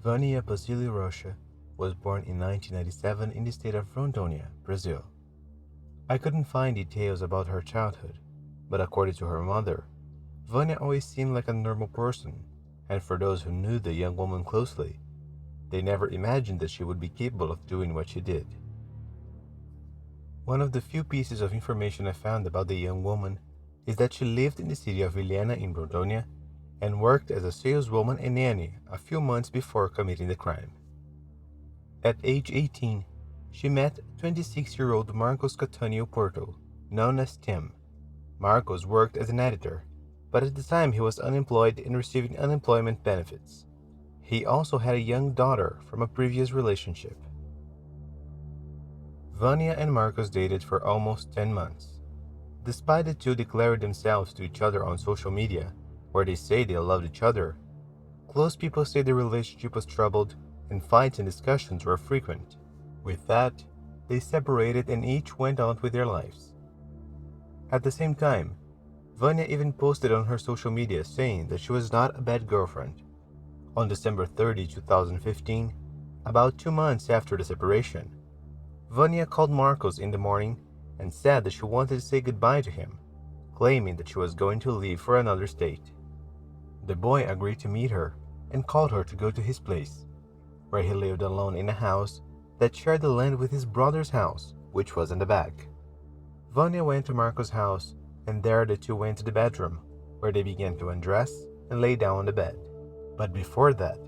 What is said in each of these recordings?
Vania Basilio Rocha was born in 1997 in the state of Rondônia, Brazil. I couldn't find details about her childhood, but according to her mother, Vania always seemed like a normal person, and for those who knew the young woman closely, they never imagined that she would be capable of doing what she did. One of the few pieces of information I found about the young woman is that she lived in the city of Vania in Rondônia and worked as a saleswoman and nanny a few months before committing the crime. At age 18, she met 26-year-old Marcos Catanio Porto, known as Tim. Marcos worked as an editor, but at the time he was unemployed and receiving unemployment benefits. He also had a young daughter from a previous relationship. Vania and Marcos dated for almost 10 months. Despite the two declaring themselves to each other on social media, where they say they loved each other, close people say the relationship was troubled and fights and discussions were frequent. With that, they separated and each went on with their lives. At the same time, Vania even posted on her social media saying that she was not a bad girlfriend. On December 30, 2015, about 2 months after the separation, Vania called Marcos in the morning and said that she wanted to say goodbye to him, claiming that she was going to leave for another state. The boy agreed to meet her and called her to go to his place, where he lived alone in a house that shared the land with his brother's house, which was in the back. Vania went to Marcos' house, and there the two went to the bedroom, where they began to undress and lay down on the bed. But before that,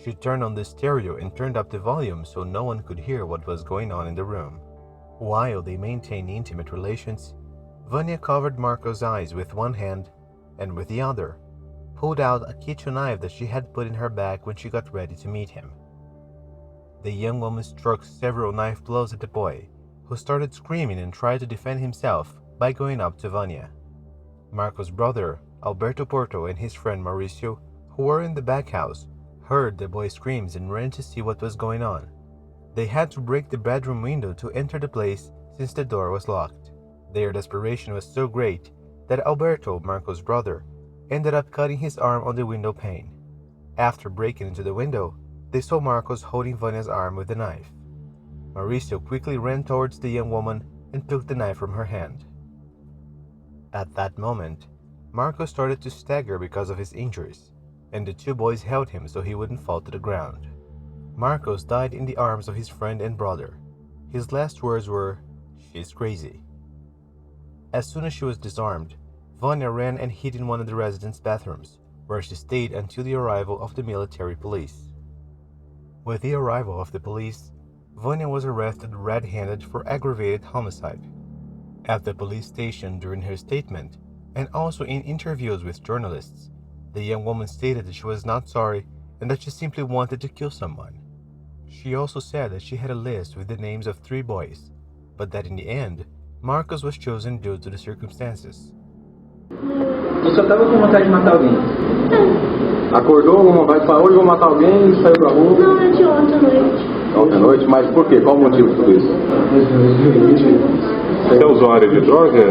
she turned on the stereo and turned up the volume so no one could hear what was going on in the room. While they maintained intimate relations, Vania covered Marcos' eyes with one hand and with the other pulled out a kitchen knife that she had put in her bag when she got ready to meet him. The young woman struck several knife blows at the boy, who started screaming and tried to defend himself by going up to Vania. Marcos' brother, Alberto Porto, and his friend Mauricio, who were in the back house, heard the boy's screams and ran to see what was going on. They had to break the bedroom window to enter the place since the door was locked. Their desperation was so great that Alberto, Marcos' brother, ended up cutting his arm on the window pane. After breaking into the window, they saw Marcos holding Vania's arm with the knife. Mauricio quickly ran towards the young woman and took the knife from her hand. At that moment, Marcos started to stagger because of his injuries, and the two boys held him so he wouldn't fall to the ground. Marcos died in the arms of his friend and brother. His last words were, "She's crazy." As soon as she was disarmed, Vania ran and hid in one of the residents' bathrooms, where she stayed until the arrival of the military police. With the arrival of the police, Vania was arrested red-handed for aggravated homicide. At the police station during her statement, and also in interviews with journalists, the young woman stated that she was not sorry and that she simply wanted to kill someone. She also said that she had a list with the names of 3 boys, but that in the end, Marcos was chosen due to the circumstances. Você só estava com vontade de matar alguém? Acordou com vontade de falar, hoje vou matar alguém e saiu pra rua? Não, é de ontem à noite. Ontem à noite? Mas por quê? Qual o motivo de tudo isso? Você é usuário de droga?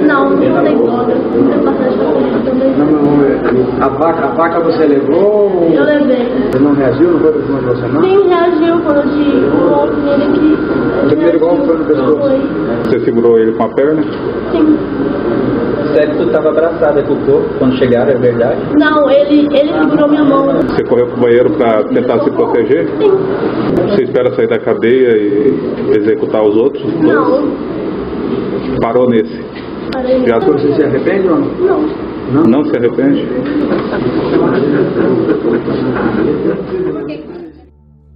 Não, não tem droga. Não tem passagem pra polícia também. Não, a faca você levou? Eu levei. Você não reagiu? Não foi pra você não? Sim, reagiu quando eu tive um golpe nele aqui. O primeiro golpe foi no pescoço? Foi. Você segurou ele com a perna? Sim. Certo, tu estava abraçada com o corpo quando chegaram, é verdade? Não, ele segurou minha mão. Você correu pro banheiro para tentar se proteger? Sim. Você espera sair da cadeia e executar os outros? Não. Parou nesse? Parei. Já você se arrepende ou não? Não. Não se arrepende?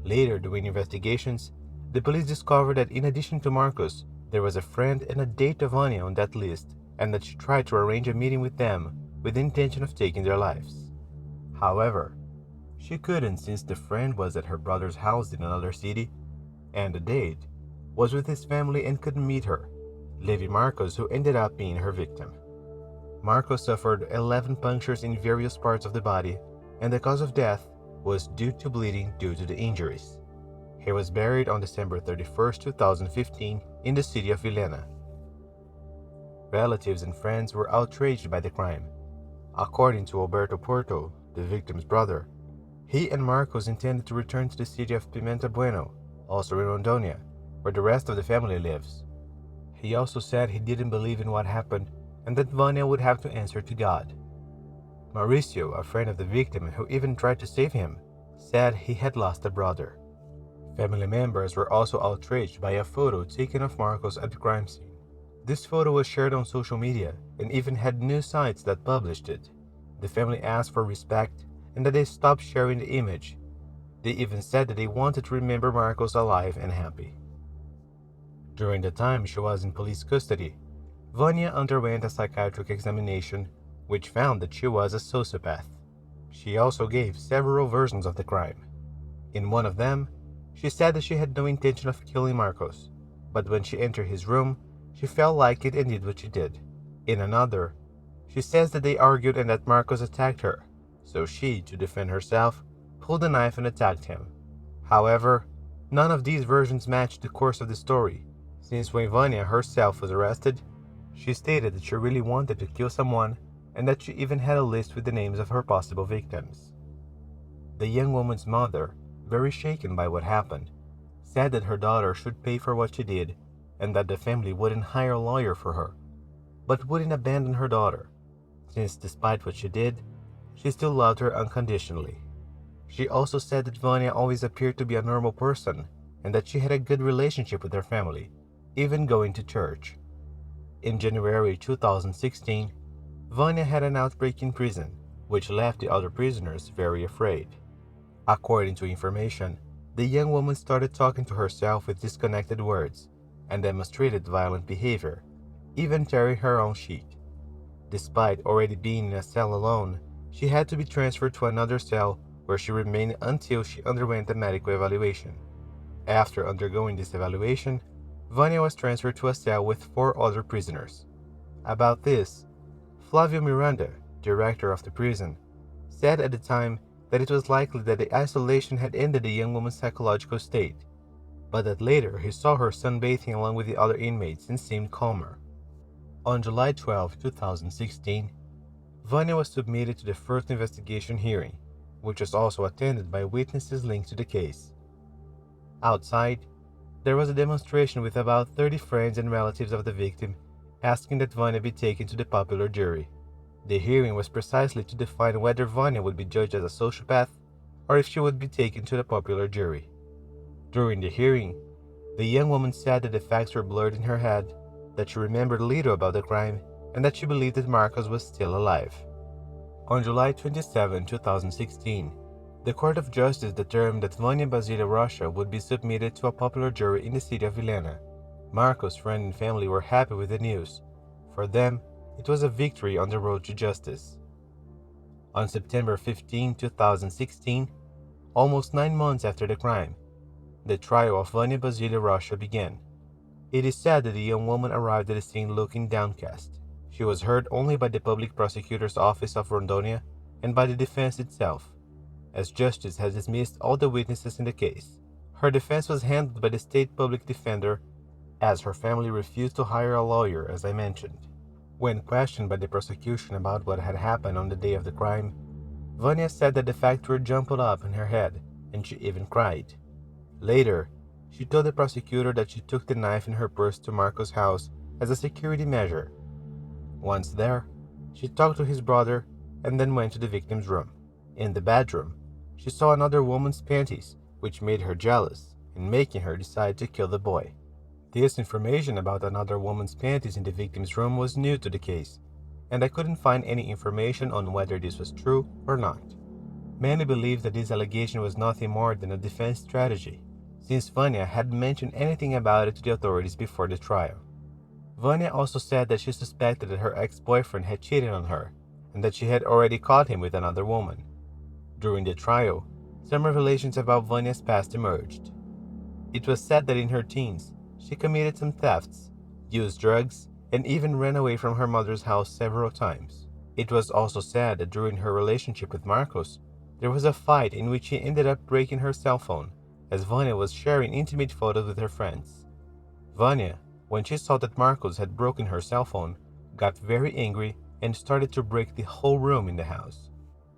Later, during investigations, the police discovered that in addition to Marcos, there was a friend and a date of Vania on that list, and that she tried to arrange a meeting with them with the intention of taking their lives. However, she couldn't since the friend was at her brother's house in another city, and the date was with his family and couldn't meet her, leaving Marcos, who ended up being her victim. Marcos suffered 11 punctures in various parts of the body, and the cause of death was due to bleeding due to the injuries. He was buried on December 31st, 2015 in the city of Vania. Relatives and friends were outraged by the crime. According to Alberto Porto, the victim's brother, He and Marcos intended to return to the city of Pimenta Bueno, also in Rondonia, where the rest of the family lives. He also said he didn't believe in what happened and that Vania would have to answer to God. Mauricio, a friend of the victim who even tried to save him, said he had lost a brother. Family members were also outraged by a photo taken of Marcos at the crime scene. This photo was shared on social media and even had news sites that published it. The family asked for respect and that they stop sharing the image. They even said that they wanted to remember Marcos alive and happy. During the time she was in police custody, Vania underwent a psychiatric examination which found that she was a sociopath. She also gave several versions of the crime. In one of them, she said that she had no intention of killing Marcos, but when she entered his room, she felt like it and did what she did. In another, she says that they argued and that Marcos attacked her, so she, to defend herself, pulled a knife and attacked him. However, none of these versions matched the course of the story, since when Vania herself was arrested, she stated that she really wanted to kill someone and that she even had a list with the names of her possible victims. The young woman's mother, very shaken by what happened, said that her daughter should pay for what she did and that the family wouldn't hire a lawyer for her, but wouldn't abandon her daughter, since despite what she did, she still loved her unconditionally. She also said that Vania always appeared to be a normal person and that she had a good relationship with her family, even going to church. In January 2016, Vania had an outbreak in prison, which left the other prisoners very afraid. According to information, the young woman started talking to herself with disconnected words and demonstrated violent behavior, even tearing her own sheet. Despite already being in a cell alone, she had to be transferred to another cell where she remained until she underwent a medical evaluation. After undergoing this evaluation, Vania was transferred to a cell with 4 other prisoners. About this, Flavio Miranda, director of the prison, said at the time that it was likely that the isolation had ended the young woman's psychological state, but that later he saw her sunbathing along with the other inmates and seemed calmer. On July 12, 2016, Vania was submitted to the first investigation hearing, which was also attended by witnesses linked to the case. Outside, there was a demonstration with about 30 friends and relatives of the victim asking that Vania be taken to the popular jury. The hearing was precisely to define whether Vania would be judged as a sociopath or if she would be taken to the popular jury. During the hearing, the young woman said that the facts were blurred in her head, that she remembered little about the crime, and that she believed that Marcos was still alive. On July 27, 2016, the Court of Justice determined that Vania Basilio Rocha would be submitted to a popular jury in the city of Villena. Marcos' friends and family were happy with the news. For them, it was a victory on the road to justice. On September 15, 2016, almost 9 months after the crime, the trial of Vania Basilio Rocha began. It is said that the young woman arrived at the scene looking downcast. She was heard only by the public prosecutor's office of Rondonia and by the defense itself, as justice has dismissed all the witnesses in the case. Her defense was handled by the state public defender, as her family refused to hire a lawyer, as I mentioned. When questioned by the prosecution about what had happened on the day of the crime, Vania said that the facts were jumbled up in her head, and she even cried. Later, she told the prosecutor that she took the knife in her purse to Marcos' house as a security measure. Once there, she talked to his brother and then went to the victim's room. In the bedroom, she saw another woman's panties, which made her jealous and making her decide to kill the boy. This information about another woman's panties in the victim's room was new to the case, and I couldn't find any information on whether this was true or not. Many believe that this allegation was nothing more than a defense strategy, since Vania hadn't mentioned anything about it to the authorities before the trial. Vania also said that she suspected that her ex-boyfriend had cheated on her, and that she had already caught him with another woman. During the trial, some revelations about Vania's past emerged. It was said that in her teens, she committed some thefts, used drugs, and even ran away from her mother's house several times. It was also said that during her relationship with Marcos, there was a fight in which she ended up breaking her cell phone, as Vania was sharing intimate photos with her friends. Vania, when she saw that Marcos had broken her cell phone, got very angry and started to break the whole room in the house.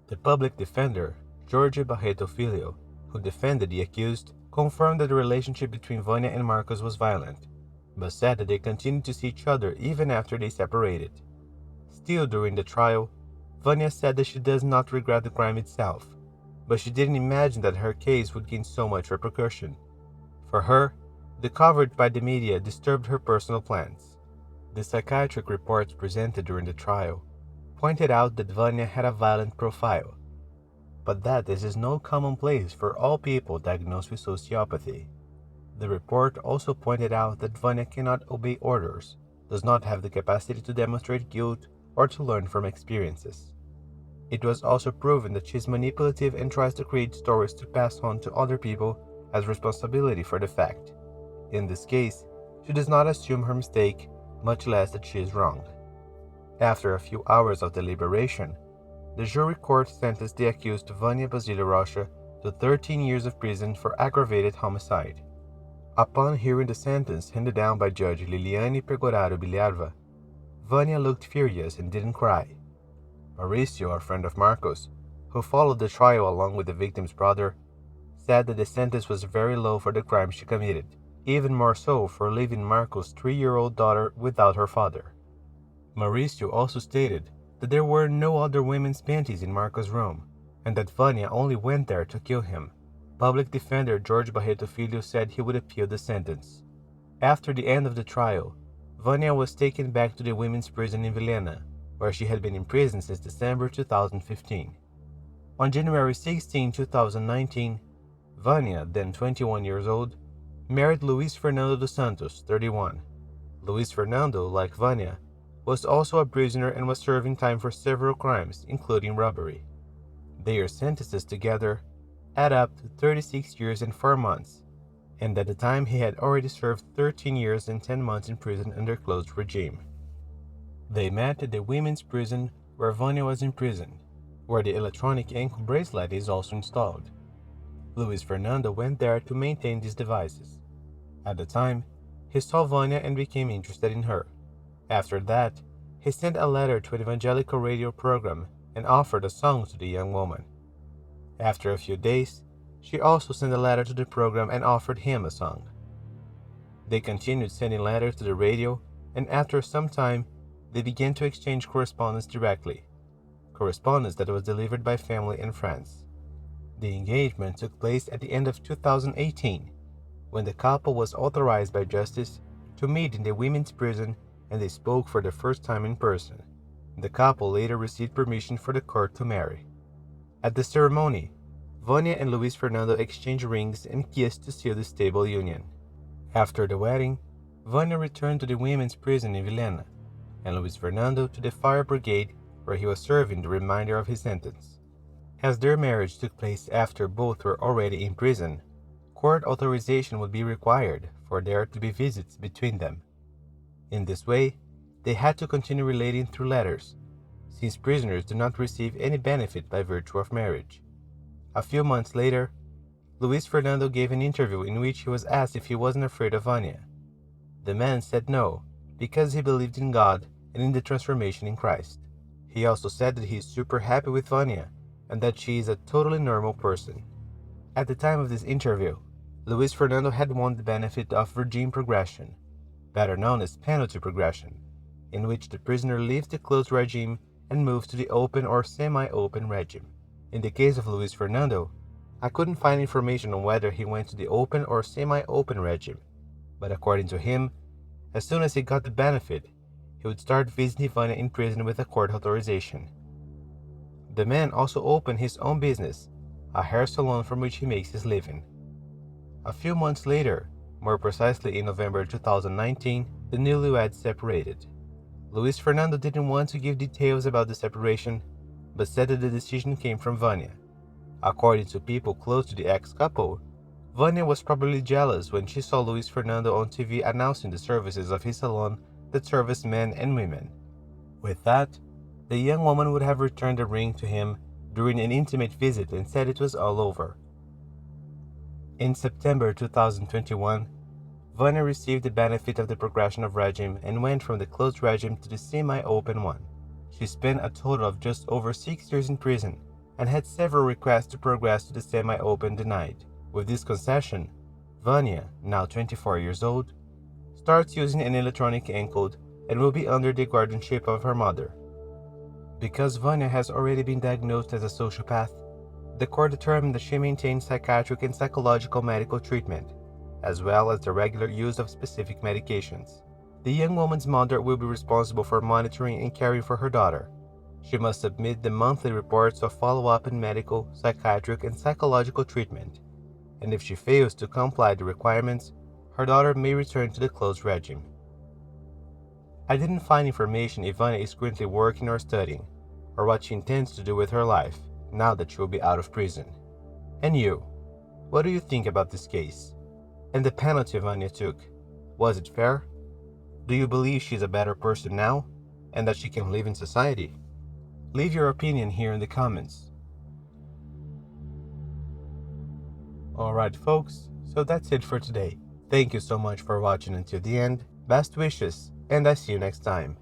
The public defender Jorge Barreto Filho, who defended the accused, confirmed that the relationship between Vania and Marcos was violent, but said that they continued to see each other even after they separated. Still during the trial, Vania said that she does not regret the crime itself, but she didn't imagine that her case would gain so much repercussion. For her, the coverage by the media disturbed her personal plans. The psychiatric reports presented during the trial pointed out that Vania had a violent profile, but that this is no commonplace for all people diagnosed with sociopathy. The report also pointed out that Vania cannot obey orders, does not have the capacity to demonstrate guilt or to learn from experiences. It was also proven that she is manipulative and tries to create stories to pass on to other people as responsibility for the fact. In this case, she does not assume her mistake, much less that she is wronged. After a few hours of deliberation, the jury court sentenced the accused Vania Basilio Rocha to 13 years of prison for aggravated homicide. Upon hearing the sentence handed down by Judge Liliane Pegoraro Bilharva, Vania looked furious and didn't cry. Mauricio, a friend of Marcos, who followed the trial along with the victim's brother, said that the sentence was very low for the crime she committed, even more so for leaving Marcos' 3-year-old daughter without her father. Mauricio also stated that there were no other women's panties in Marcos' room, and that Vania only went there to kill him. Public defender Jorge Barreto Filho said he would appeal the sentence. After the end of the trial, Vania was taken back to the women's prison in Vilhena, where she had been imprisoned since December 2015. On January 16, 2019, Vania, then 21 years old, married Luis Fernando dos Santos, 31. Luis Fernando, like Vania, was also a prisoner and was serving time for several crimes, including robbery. Their sentences together add up to 36 years and 4 months, and at the time he had already served 13 years and 10 months in prison under closed regime. They met at the women's prison where Vania was imprisoned, where the electronic ankle bracelet is also installed. Luis Fernando went there to maintain these devices. At the time, he saw Vania and became interested in her. After that, he sent a letter to an evangelical radio program and offered a song to the young woman. After a few days, she also sent a letter to the program and offered him a song. They continued sending letters to the radio, and after some time, they began to exchange correspondence directly, correspondence that was delivered by family and friends. The engagement took place at the end of 2018, when the couple was authorized by justice to meet in the women's prison and they spoke for the first time in person. The couple later received permission for the court to marry. At the ceremony, Vania and Luis Fernando exchanged rings and kissed to seal the stable union. After the wedding, Vania returned to the women's prison in Vilhena, and Luis Fernando to the fire brigade where he was serving the remainder of his sentence. As their marriage took place after both were already in prison, court authorization would be required for there to be visits between them. In this way, they had to continue relating through letters, since prisoners do not receive any benefit by virtue of marriage. A few months later, Luis Fernando gave an interview in which he was asked if he wasn't afraid of Vania. The man said no, because he believed in God and in the transformation in Christ. He also said that he is super happy with Vania and that she is a totally normal person. At the time of this interview, Luis Fernando had won the benefit of regime progression, better known as penalty progression, in which the prisoner leaves the closed regime and moves to the open or semi-open regime. In the case of Luis Fernando, I couldn't find information on whether he went to the open or semi-open regime, but according to him, as soon as he got the benefit, he would start visiting Vania in prison with a court authorization. The man also opened his own business, a hair salon from which he makes his living. A few months later, more precisely in November 2019, the newlyweds separated. Luis Fernando didn't want to give details about the separation, but said that the decision came from Vania. According to people close to the ex-couple, Vania was probably jealous when she saw Luis Fernando on TV announcing the services of his salon that service men and women. With that, the young woman would have returned the ring to him during an intimate visit and said it was all over. In September 2021, Vania received the benefit of the progression of regime and went from the closed regime to the semi-open one. She spent a total of just over 6 years in prison and had several requests to progress to the semi-open denied. With this concession, Vania, now 24 years old, starts using an electronic encode and will be under the guardianship of her mother. Because Vania has already been diagnosed as a sociopath, the court determined that she maintains psychiatric and psychological medical treatment, as well as the regular use of specific medications. The young woman's mother will be responsible for monitoring and caring for her daughter. She must submit the monthly reports of follow-up and medical, psychiatric, and psychological treatment, and if she fails to comply with the requirements, her daughter may return to the closed regime. I didn't find information if Vania is currently working or studying, or what she intends to do with her life now that she will be out of prison. And you, what do you think about this case? And the penalty Vania took, was it fair? Do you believe she's a better person now, and that she can live in society? Leave your opinion here in the comments. Alright folks, so that's it for today. Thank you so much for watching until the end. Best wishes, and I see you next time.